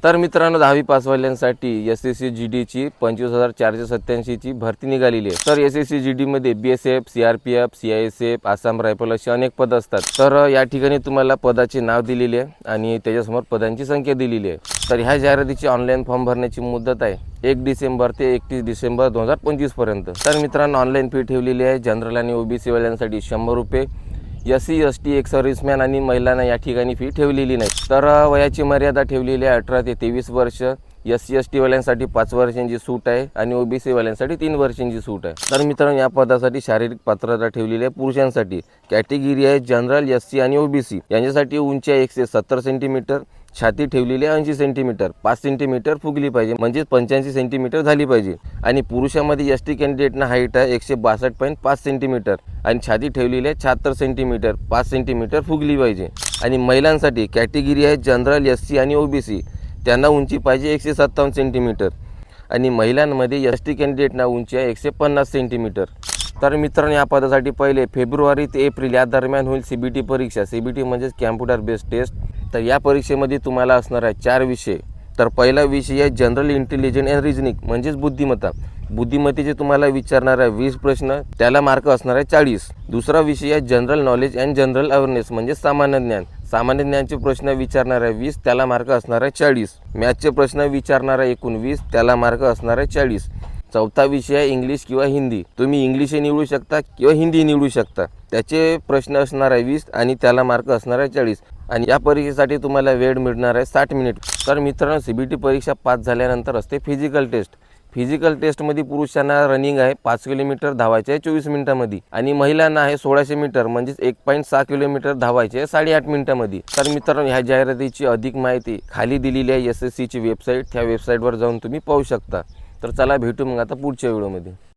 तर मित्रांनो 10वी पासवाल्यांसाठी SSC GD ची 25,487 ची भरती निघालेली आहे। तर SSC GD मध्ये BSF, CRPF, CISF, Assam rifle अशी अनेक पद असतात। तर या ठिकाणी तुम्हाला पदाचे नाव दिलेले आहे आणि त्याच्यासमोर पदांची संख्या दिलेली आहे। तर ह्या जाहिरातीची ऑनलाईन फॉर्म भरण्याची मुदत आहे 1 डिसेंबर ते 31 डिसेंबर 2025 पर्यंत। तर मित्रांनो ऑनलाईन फी ठेवलेली आहे जनरल आणि OBC वाल्यांसाठी 100 रुपये, SC ST एक सर्व्हिसमॅन आणि महिलांना या ठिकाणी फी ठेवलेली नाही। तर वयाची मर्यादा ठेवलेली आहे 18 ते 23 वर्ष। SC ST वाल्यांसाठी 5 वर्षांची सूट आहे आणि OBC वाल्यांसाठी 3 वर्षांची सूट आहे। तर मित्रांनो या पदासाठी शारीरिक पात्रता ठेवलेली आहे पुरुषांसाठी। कॅटेगरी आहे जनरल, SC आणि OBC। यांच्यासाठी उंची आहे 170 सेंटीमीटर, छाती ठेवलेली आहे 80 सेंटीमीटर, 5 सेंटीमीटर फुगली पाहिजे म्हणजे 85 सेंटीमीटर झाली पाहिजे। आणि पुरुषांमध्ये ST कॅन्डिडेटना हाईट आहे 162.5 सेंटीमीटर आणि छाती ठेवलेली आहे 76 सेंटीमीटर, 5 सेंटीमीटर फुगली पाहिजे। आणि महिलांसाठी कॅटेगरी आहे जनरल, SC आणि OBC। त्यांना उंची पाहिजे 157 सेंटीमीटर आणि महिलांमध्ये ST कॅन्डिडेटना उंची आहे 150 सेंटीमीटर। तर मित्रांनो या पदासाठी पहिले फेब्रुवारी ते एप्रिल या दरम्यान होईल CBT परीक्षा। CBT म्हणजे कॅम्प्युटर बेस्ड टेस्ट। तर या परीक्षेमध्ये तुम्हाला असणार आहे 4 विषय। तर पहिला विषय आहे जनरल इंटेलिजन्स अँड रिजनिंग म्हणजेच बुद्धिमत्ता। बुद्धिमत्तेचे तुम्हाला विचारणार आहे 20 प्रश्न, त्याला मार्क असणार आहे 40। दुसरा विषय आहे general knowledge and general awareness म्हणजे सामान्य ज्ञान। सामान्य ज्ञानचे प्रश्न विचारणार आहे 20, त्याला मार्क असणार आहे 40। मॅथ्सचे प्रश्न विचारणार आहे 19, त्याला मार्क असणार आहे 40। चौथा विषय आहे इंग्लिश किंवा हिंदी। तुम्ही इंग्लिश निवडू शकता किंवा हिंदी निवडू शकता। त्याचे प्रश्न असणार आहे 20 आणि त्याला मार्क असणार आहे 40। आणि या परीक्षेसाठी तुम्हाला वेळ मिळणार आहे 60 मिनिट। तर मित्रांनो CBT परीक्षा पास झाल्यानंतर असते फिजिकल टेस्ट। फिजिकल टेस्टमध्ये पुरुषांना रनिंग आहे 5 किलोमीटर धावायचे आहे 24 मिनिटांमध्ये आणि महिलांना आहे 1600 मीटर म्हणजेच 1.6 किलोमीटर धावायचे आहे 8.5 मिनिटांमध्ये। तर मित्रांनो ह्या जाहिरातीची अधिक माहिती खाली दिलेली आहे SSC ची वेबसाईट। त्या वेबसाईटवर जाऊन तुम्ही पाहू शकता। तर चला भेटू मग आता पुढच्या व्हिडिओमध्ये।